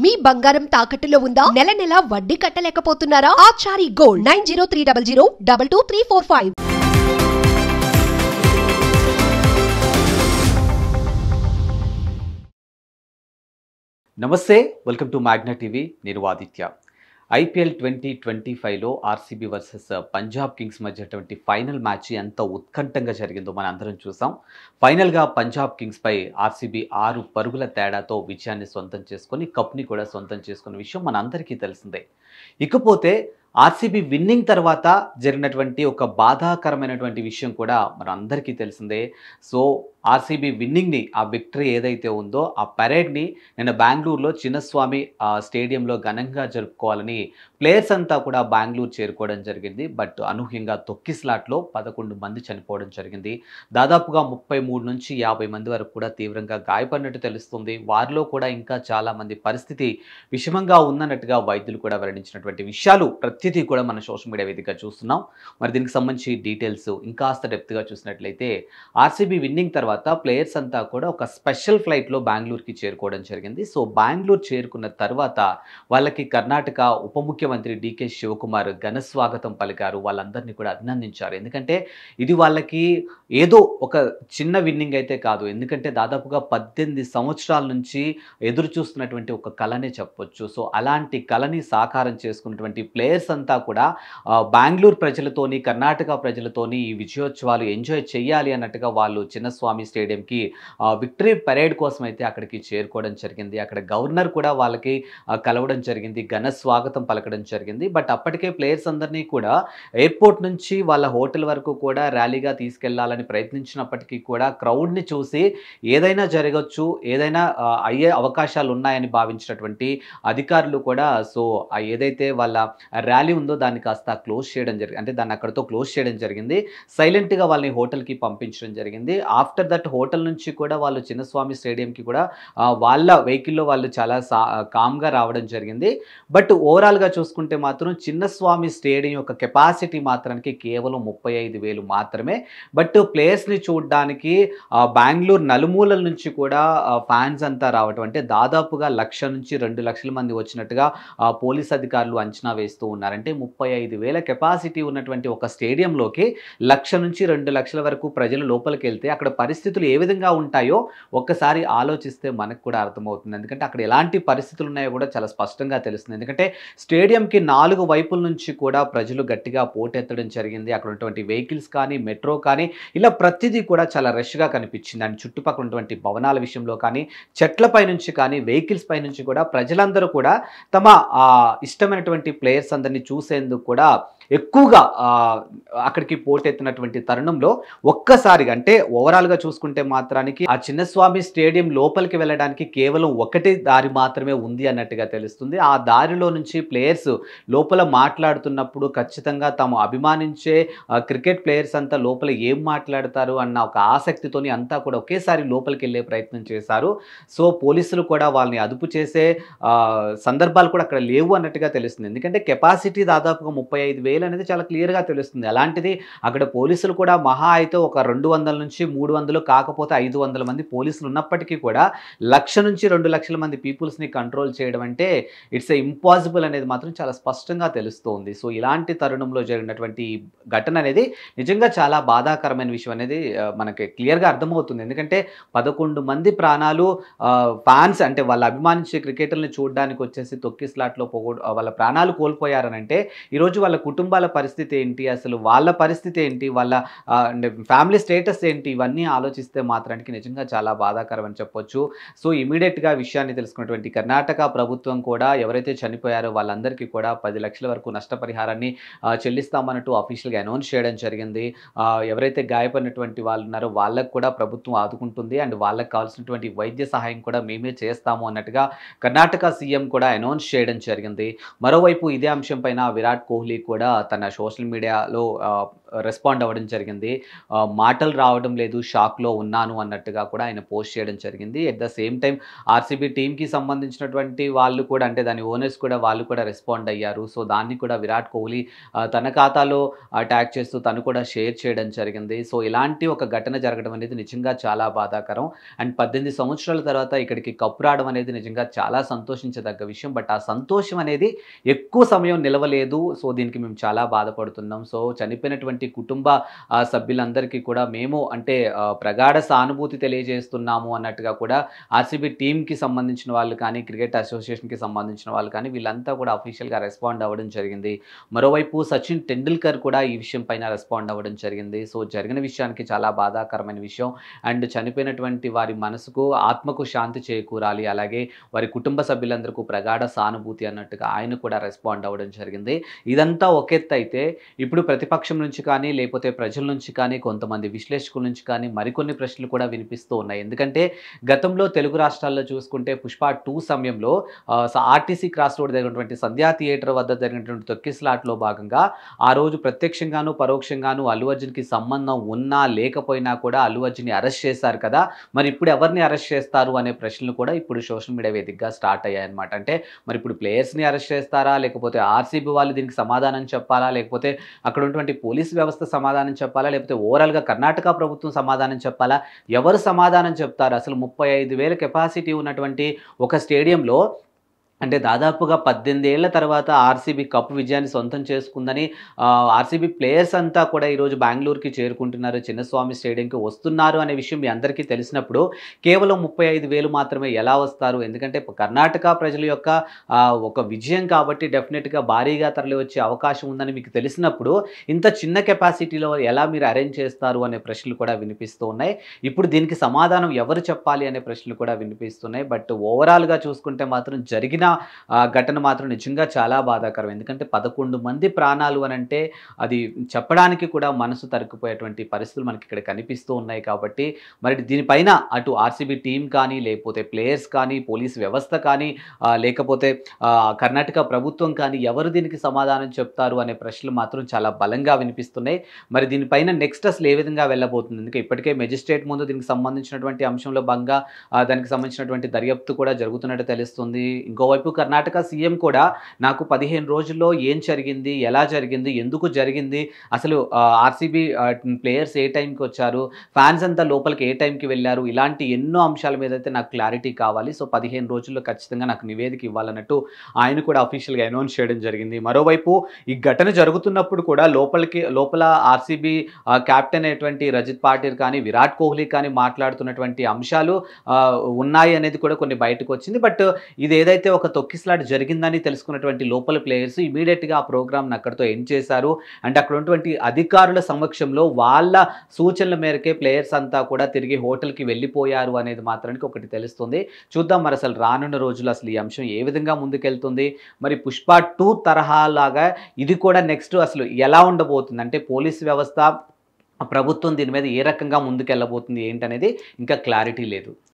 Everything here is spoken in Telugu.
మీ బంగారం తాకట్టులో ఉందా? నెల నెల వడ్డీ కట్టలేకపోతున్నారా? ఆచారి గోల్డ్ 9030022345. నమస్తే, వెల్కమ్ టు మ్యాగ్నా టీవీ. నేను ఆదిత్య. ఐపీఎల్ 2025లో ఆర్సీబీ వర్సెస్ పంజాబ్ కింగ్స్ మధ్యటువంటి ఫైనల్ మ్యాచ్ ఎంత ఉత్కంఠంగా జరిగిందో మనం అందరం చూసాం. ఫైనల్గా పంజాబ్ కింగ్స్పై ఆర్సీబీ 6 పరుగుల తేడాతో విజయాన్ని సొంతం చేసుకొని కప్ని కూడా సొంతం చేసుకున్న విషయం మనందరికీ తెలిసిందే. ఇకపోతే ఆర్సీబీ విన్నింగ్ తర్వాత జరిగినటువంటి ఒక బాధాకరమైనటువంటి విషయం కూడా మనందరికీ తెలిసిందే. సో ఆర్సీబీ విన్నింగ్ని, ఆ విక్టరీ ఏదైతే ఉందో ఆ పరేడ్ని నిన్న బెంగళూరులో చిన్నస్వామి స్టేడియంలో ఘనంగా జరుపుకోవాలని ప్లేయర్స్ అంతా కూడా బెంగళూరు చేరుకోవడం జరిగింది. బట్ అనూహ్యంగా తొక్కిస్లాట్లో 11 మంది చనిపోవడం జరిగింది. దాదాపుగా 33 నుంచి 50 మంది వరకు కూడా తీవ్రంగా గాయపడినట్టు తెలుస్తుంది. వారిలో కూడా ఇంకా చాలామంది పరిస్థితి విషమంగా ఉందన్నట్టుగా వైద్యులు కూడా వెల్లడించినటువంటి విషయాలు ప్రతిదీ కూడా మన సోషల్ మీడియా వేదికగా చూస్తున్నాం. మరి దీనికి సంబంధించి డీటెయిల్స్ ఇంకాస్త డెప్త్గా చూసినట్లయితే ఆర్సీబీ విన్నింగ్ తర్వాత ప్లేయర్స్ అంతా కూడా ఒక స్పెషల్ ఫ్లైట్లో బెంగళూరుకి చేరుకోవడం జరిగింది. సో బెంగళూరు చేరుకున్న తర్వాత వాళ్ళకి కర్ణాటక ఉప ముఖ్యమంత్రి డీకే శివకుమార్ ఘన స్వాగతం పలికారు. వాళ్ళందరినీ కూడా అభినందించారు. ఎందుకంటే ఇది వాళ్ళకి ఏదో ఒక చిన్న విన్నింగ్ అయితే కాదు. ఎందుకంటే దాదాపుగా 18 సంవత్సరాల నుంచి ఎదురు చూస్తున్నటువంటి ఒక కళనే చెప్పొచ్చు. సో అలాంటి కళని సాకారం చేసుకున్నటువంటి ప్లేయర్స్ అంతా కూడా బెంగళూరు ప్రజలతోని, కర్ణాటక ప్రజలతోని ఈ విజయోత్సవాలు ఎంజాయ్ చేయాలి అన్నట్టుగా వాళ్ళు చిన్నస్వామి స్టేడియంకి విక్టరీ పరేడ్ కోసం అయితే అక్కడికి చేరుకోవడం జరిగింది. అక్కడ గవర్నర్ కూడా వాళ్ళకి కలవడం జరిగింది, ఘన స్వాగతం పలకడం జరిగింది. బట్ అప్పటికే ప్లేయర్స్ అందరినీ కూడా ఎయిర్పోర్ట్ నుంచి వాళ్ళ హోటల్ వరకు కూడా ర్యాలీగా తీసుకెళ్లాలని ప్రయత్నించినప్పటికీ కూడా క్రౌడ్ని చూసి ఏదైనా జరగచ్చు, ఏదైనా అయ్యే అవకాశాలు ఉన్నాయని భావించినటువంటి అధికారులు కూడా సో ఏదైతే వాళ్ళ ర్యాలీ ఉందో దాన్ని కాస్త క్లోజ్ చేయడం జరిగింది. అంటే దాన్ని అక్కడితో క్లోజ్ చేయడం జరిగింది. సైలెంట్గా వాళ్ళని హోటల్కి పంపించడం జరిగింది. ఆఫ్టర్ దట్ హోటల్ నుంచి కూడా వాళ్ళు చిన్నస్వామి స్టేడియంకి కూడా వాళ్ళ వెహికల్లో వాళ్ళు చాలా కామ్గా రావడం జరిగింది. బట్ ఓవరాల్గా చూసుకుంటే మాత్రం చిన్నస్వామి స్టేడియం యొక్క కెపాసిటీ మాత్రానికి కేవలం 35,000 మాత్రమే. బట్ ప్లేయర్స్ని చూడడానికి బెంగళూరు నలుమూలల నుంచి కూడా ఫ్యాన్స్ అంతా రావడం, అంటే దాదాపుగా 1,00,000 నుంచి 2,00,000 మంది వచ్చినట్టుగా పోలీస్ అధికారులు అంచనా వేస్తూ ఉన్నారు. అంటే 35,000 కెపాసిటీ ఉన్నటువంటి ఒక స్టేడియంలోకి 1,00,000 నుంచి 2,00,000 వరకు ప్రజలు లోపలికి వెళ్తే అక్కడ పరిస్థితులు ఏ విధంగా ఉంటాయో ఒక్కసారి ఆలోచిస్తే మనకు కూడా అర్థమవుతుంది. ఎందుకంటే అక్కడ ఎలాంటి పరిస్థితులు ఉన్నాయో కూడా చాలా స్పష్టంగా తెలుస్తుంది. ఎందుకంటే స్టేడియంకి 4 వైపుల నుంచి కూడా ప్రజలు గట్టిగా పోటెత్తడం జరిగింది. అక్కడ ఉన్నటువంటి వెహికల్స్ కానీ, మెట్రో కానీ, ఇలా ప్రతిదీ కూడా చాలా రష్గా కనిపించింది. అండ్ చుట్టుపక్కల ఉన్నటువంటి భవనాల విషయంలో కానీ, చెట్లపై నుంచి కానీ, వెహికల్స్ పై నుంచి కూడా ప్రజలందరూ కూడా తమ ఇష్టమైనటువంటి ప్లేయర్స్ అందరినీ చూసేందుకు కూడా ఎక్కువగా అక్కడికి పోటెత్తినటువంటి తరుణంలో ఒక్కసారిగా, అంటే ఓవరాల్గా చూసుకుంటే మాత్రానికి ఆ చిన్నస్వామి స్టేడియం లోపలికి వెళ్ళడానికి కేవలం ఒకటే దారి మాత్రమే ఉంది అన్నట్టుగా తెలుస్తుంది. ఆ దారిలో నుంచి ప్లేయర్స్ లోపల మాట్లాడుతున్నప్పుడు ఖచ్చితంగా తాము అభిమానించే క్రికెట్ ప్లేయర్స్ అంతా లోపల ఏం మాట్లాడతారు అన్న ఒక ఆసక్తితోని అంతా కూడా ఒకేసారి లోపలికి వెళ్ళే ప్రయత్నం చేశారు. సో పోలీసులు కూడా వాళ్ళని అదుపు చేసే సందర్భాలు కూడా అక్కడ లేవు అన్నట్టుగా తెలుస్తుంది. ఎందుకంటే కెపాసిటీ దాదాపుగా 35,000 అనేది చాలా క్లియర్గా తెలుస్తుంది. అలాంటిది అక్కడ పోలీసులు కూడా మహా అయితే ఒక 200 నుంచి 300, కాకపోతే 500 మంది పోలీసులు ఉన్నప్పటికీ కూడా 1,00,000 నుంచి 2,00,000 మంది పీపుల్స్ని కంట్రోల్ చేయడం అంటే ఇట్స్ ఇంపాసిబుల్ అనేది మాత్రం చాలా స్పష్టంగా తెలుస్తుంది. సో ఇలాంటి తరుణంలో జరిగినటువంటి ఘటన అనేది నిజంగా చాలా బాధాకరమైన విషయం అనేది మనకి క్లియర్గా అర్థమవుతుంది. ఎందుకంటే 11 మంది ప్రాణాలు ఫ్యాన్స్, అంటే వాళ్ళ అభిమానించే క్రికెటర్ని చూడడానికి వచ్చేసి తొక్కిస్లాట్లో వాళ్ళ ప్రాణాలు కోల్పోయారనంటే ఈరోజు వాళ్ళ కుటుంబాల పరిస్థితి ఏంటి, అసలు వాళ్ళ పరిస్థితి ఏంటి, వాళ్ళ ఫ్యామిలీ స్టేటస్ ఏంటి, ఇవన్నీ ఆలోచిస్తే మాత్రానికి నిజంగా చాలా బాధాకరం అని చెప్పొచ్చు. సో ఇమీడియట్గా విషయాన్ని తెలుసుకున్నటువంటి కర్ణాటక ప్రభుత్వం కూడా ఎవరైతే చనిపోయారో వాళ్ళందరికీ కూడా 10 లక్షల వరకు నష్టపరిహారాన్ని చెల్లిస్తామన్నట్టు అఫీషియల్గా అనౌన్స్ చేయడం జరిగింది. ఎవరైతే గాయపడినటువంటి వాళ్ళు ఉన్నారో వాళ్ళకు కూడా ప్రభుత్వం ఆదుకుంటుంది అండ్ వాళ్ళకి కావాల్సినటువంటి వైద్య సహాయం కూడా మేమే చేస్తాము అన్నట్టుగా కర్ణాటక సీఎం కూడా అనౌన్స్ చేయడం జరిగింది. మరోవైపు ఇదే అంశం పైన విరాట్ కోహ్లీ కూడా తన సోషల్ మీడియాలో రెస్పాండ్ అవ్వడం జరిగింది. మాటలు రావడం లేదు, షాక్ షాక్‌లో ఉన్నాను అన్నట్టుగా కూడా ఆయన పోస్ట్ చేయడం జరిగింది. At the same time RCB టీమ్‌కి సంబంధించినటువంటి వాళ్ళు కూడా అంటే దాని ఓనర్స్ కూడా వాళ్ళు కూడా రెస్పాండ్ అయ్యారు. సో, దాన్ని కూడా విరాట్ కోహ్లీ తన ఖాతాలో ట్యాగ్ చేస్తూ తను కూడా షేర్ చేయడం జరిగింది. సో, ఇలాంటి ఒక ఘటన జరగడం అనేది నిజంగా చాలా బాధాకరం. అండ్ 18 సంవత్సరాల తర్వాత ఇక్కడికి కప్ రావడం అనేది నిజంగా చాలా సంతోషించదగ్గ విషయం. బట్ ఆ సంతోషం అనేది ఎక్కువ సమయం నిలవలేదు. సో, దీనికి మేము చాలా బాధపడుతున్నాం. సో, చనిపోయినటువంటి కుటుంబ సభ్యులందరికీ కూడా మేము అంటే ప్రగాఢ సానుభూతి తెలియజేస్తున్నాము అన్నట్టుగా కూడా ఆర్‌సీబీ టీమ్‌కి సంబంధించిన వాళ్ళు కానీ, క్రికెట్ అసోసియేషన్‌కి సంబంధించిన వాళ్ళు కానీ వీళ్ళంతా కూడా అఫీషియల్‌గా రెస్పాండ్ అవ్వడం జరిగింది. మరోవైపు సచిన్ టెండూల్కర్ కూడా ఈ విషయం పైన రెస్పాండ్ అవ్వడం జరిగింది. సో, జరిగిన విషయానికి చాలా బాధాకరమైన విషయం. అండ్ చనిపోయినటువంటి వారి మనసుకు, ఆత్మకు శాంతి చేకూరాలి. అలాగే వారి కుటుంబ సభ్యులందరికీ ప్రగాఢ సానుభూతి అన్నట్టుగా ఆయన కూడా రెస్పాండ్ అవ్వడం జరిగింది. ఇదంతా ఒక ఎత్తైతే ఇప్పుడు ప్రతిపక్షం నుంచి కానీ, లేకపోతే ప్రజల నుంచి కానీ, కొంతమంది విశ్లేషకుల నుంచి కానీ మరికొన్ని ప్రశ్నలు కూడా వినిపిస్తూ ఉన్నాయి. ఎందుకంటే గతంలో తెలుగు రాష్ట్రాల్లో చూసుకుంటే 'పుష్ప 2' సమయంలో ఆర్టీసీ క్రాస్ రోడ్ దగ్గరటువంటి సంధ్యా థియేటర్ వద్ద జరిగినటువంటి తొక్కిసలాటలో భాగంగా ఆ రోజు ప్రత్యక్షంగాను, పరోక్షంగాను అల్లు అర్జున్‌కి సంబంధం ఉన్నా, లేకపోయినా కూడా అల్లు అర్జున్‌ని అరెస్ట్ చేశారు కదా! మరి ఇప్పుడు ఎవరిని అరెస్ట్ చేస్తారు అనే ప్రశ్నలు కూడా ఇప్పుడు సోషల్ మీడియా వేదికగా స్టార్ట్ అయ్యాయన్నమాట. అంటే మరి ఇప్పుడు ప్లేయర్స్‌ని అరెస్ట్ చేస్తారా? లేకపోతే ఆర్‌సీబీ వాళ్ళు దీనికి సమాధానం చెప్పాలా? లేకపోతే అక్కడ ఉన్నటువంటి పోలీస్ వ్యవస్థ సమాధానం చెప్పాలా? లేకపోతే ఓవరాల్‌గా కర్ణాటక ప్రభుత్వం సమాధానం చెప్పాలా? ఎవరు సమాధానం చెప్తారు? అసలు 35,000 కెపాసిటీ ఉన్నటువంటి ఒక స్టేడియంలో అంటే దాదాపుగా 18 ఏళ్ల తర్వాత ఆర్‌సీబీ కప్ విజయాన్ని సొంతం చేసుకుందని ఆర్‌సీబీ ప్లేయర్స్ అంతా కూడా ఈరోజు బెంగుళూరుకి చేరుకుంటున్నారు. చిన్నస్వామి స్టేడియంకి వస్తున్నారు అనే విషయం మీ అందరికీ తెలిసినప్పుడు కేవలం 35,000 మాత్రమే ఎలా వస్తారు? ఎందుకంటే కర్ణాటక ప్రజల యొక్క ఒక విజయం కాబట్టి డెఫినెట్‌గా భారీగా తరలివచ్చే అవకాశం ఉందని మీకు తెలిసినప్పుడు ఇంత చిన్న కెపాసిటీలో ఎలా మీరు అరేంజ్ చేస్తారు అనే ప్రశ్నలు కూడా వినిపిస్తూ ఉన్నాయి. ఇప్పుడు దీనికి సమాధానం ఎవరు చెప్పాలి అనే ప్రశ్నలు కూడా వినిపిస్తున్నాయి. బట్ ఓవరాల్‌గా చూసుకుంటే మాత్రం జరిగిన ఘటన మాత్రం నిజంగా చాలా బాధాకరం. ఎందుకంటే 11 మంది ప్రాణాలు అనంటే అది చెప్పడానికి కూడా మనసు తరుక్కుపోయేటువంటి పరిస్థితులు మనకి ఇక్కడ కనిపిస్తూ ఉన్నాయి. కాబట్టి మరి దీనిపైన అటు ఆర్‌సీబీ టీమ్ కానీ, లేకపోతే ప్లేయర్స్ కానీ, పోలీస్ వ్యవస్థ కానీ, లేకపోతే కర్ణాటక ప్రభుత్వం కానీ ఎవరు దీనికి సమాధానం చెప్తారు అనే ప్రశ్నలు మాత్రం చాలా బలంగా వినిపిస్తున్నాయి. మరి దీనిపైన నెక్స్ట్ అసలు ఏ విధంగా వెళ్ళబోతుంది? ఎందుకంటే ఇప్పటికే మెజిస్ట్రేట్ ముందు దీనికి సంబంధించినటువంటి అంశంలో భాగంగా దానికి సంబంధించినటువంటి దర్యాప్తు కూడా జరుగుతున్నట్టు తెలుస్తుంది. ఇంకోవైపు కర్ణాటక సీఎం కూడా నాకు 15 రోజుల్లో ఏం జరిగింది, ఎలా జరిగింది, ఎందుకు జరిగింది, అసలు ఆర్‌సీబీ ప్లేయర్స్ ఏ టైంకి వచ్చారు, ఫ్యాన్స్ అంతా లోపలికి ఏ టైంకి వెళ్ళారు, ఇలాంటి ఎన్నో అంశాల మీద అయితే నాకు క్లారిటీ కావాలి. సో 15 రోజుల్లో ఖచ్చితంగా నాకు నివేదిక ఇవ్వాలన్నట్టు ఆయన కూడా అఫీషియల్‌గా అనౌన్స్ చేయడం జరిగింది. మరోవైపు ఈ ఘటన జరుగుతున్నప్పుడు కూడా లోపల ఆర్‌సీబీ కెప్టెన్ అయినటువంటి రజత్ పాటిల్ కానీ, విరాట్ కోహ్లీ కానీ మాట్లాడుతున్నటువంటి అంశాలు ఉన్నాయి అనేది కూడా కొన్ని బయటకు వచ్చింది. బట్ ఇది ఏదైతే ఒక తొక్కిసలాట జరిగిందని తెలుసుకున్నటువంటి లోపల ప్లేయర్స్ ఇమీడియట్‌గా ఆ ప్రోగ్రామ్‌ని అక్కడితో ఎండ్ చేశారు. అండ్ అక్కడ ఉన్నటువంటి అధికారుల సమక్షంలో వాళ్ళ సూచనల మేరకే ప్లేయర్స్ అంతా కూడా తిరిగి హోటల్‌కి వెళ్ళిపోయారు అనేది మాత్రానికి ఒకటి తెలుస్తుంది. చూద్దాం మరి అసలు రానున్న రోజుల్లో అసలు ఈ అంశం ఏ విధంగా ముందుకెళ్తుంది? మరి 'పుష్ప 2' తరహాలాగా ఇది కూడా నెక్స్ట్ అసలు ఎలా ఉండబోతుంది? అంటే పోలీస్ వ్యవస్థ, ప్రభుత్వం దీని మీద ఏ రకంగా ముందుకెళ్ళబోతుంది ఏంటనేది ఇంకా క్లారిటీ లేదు.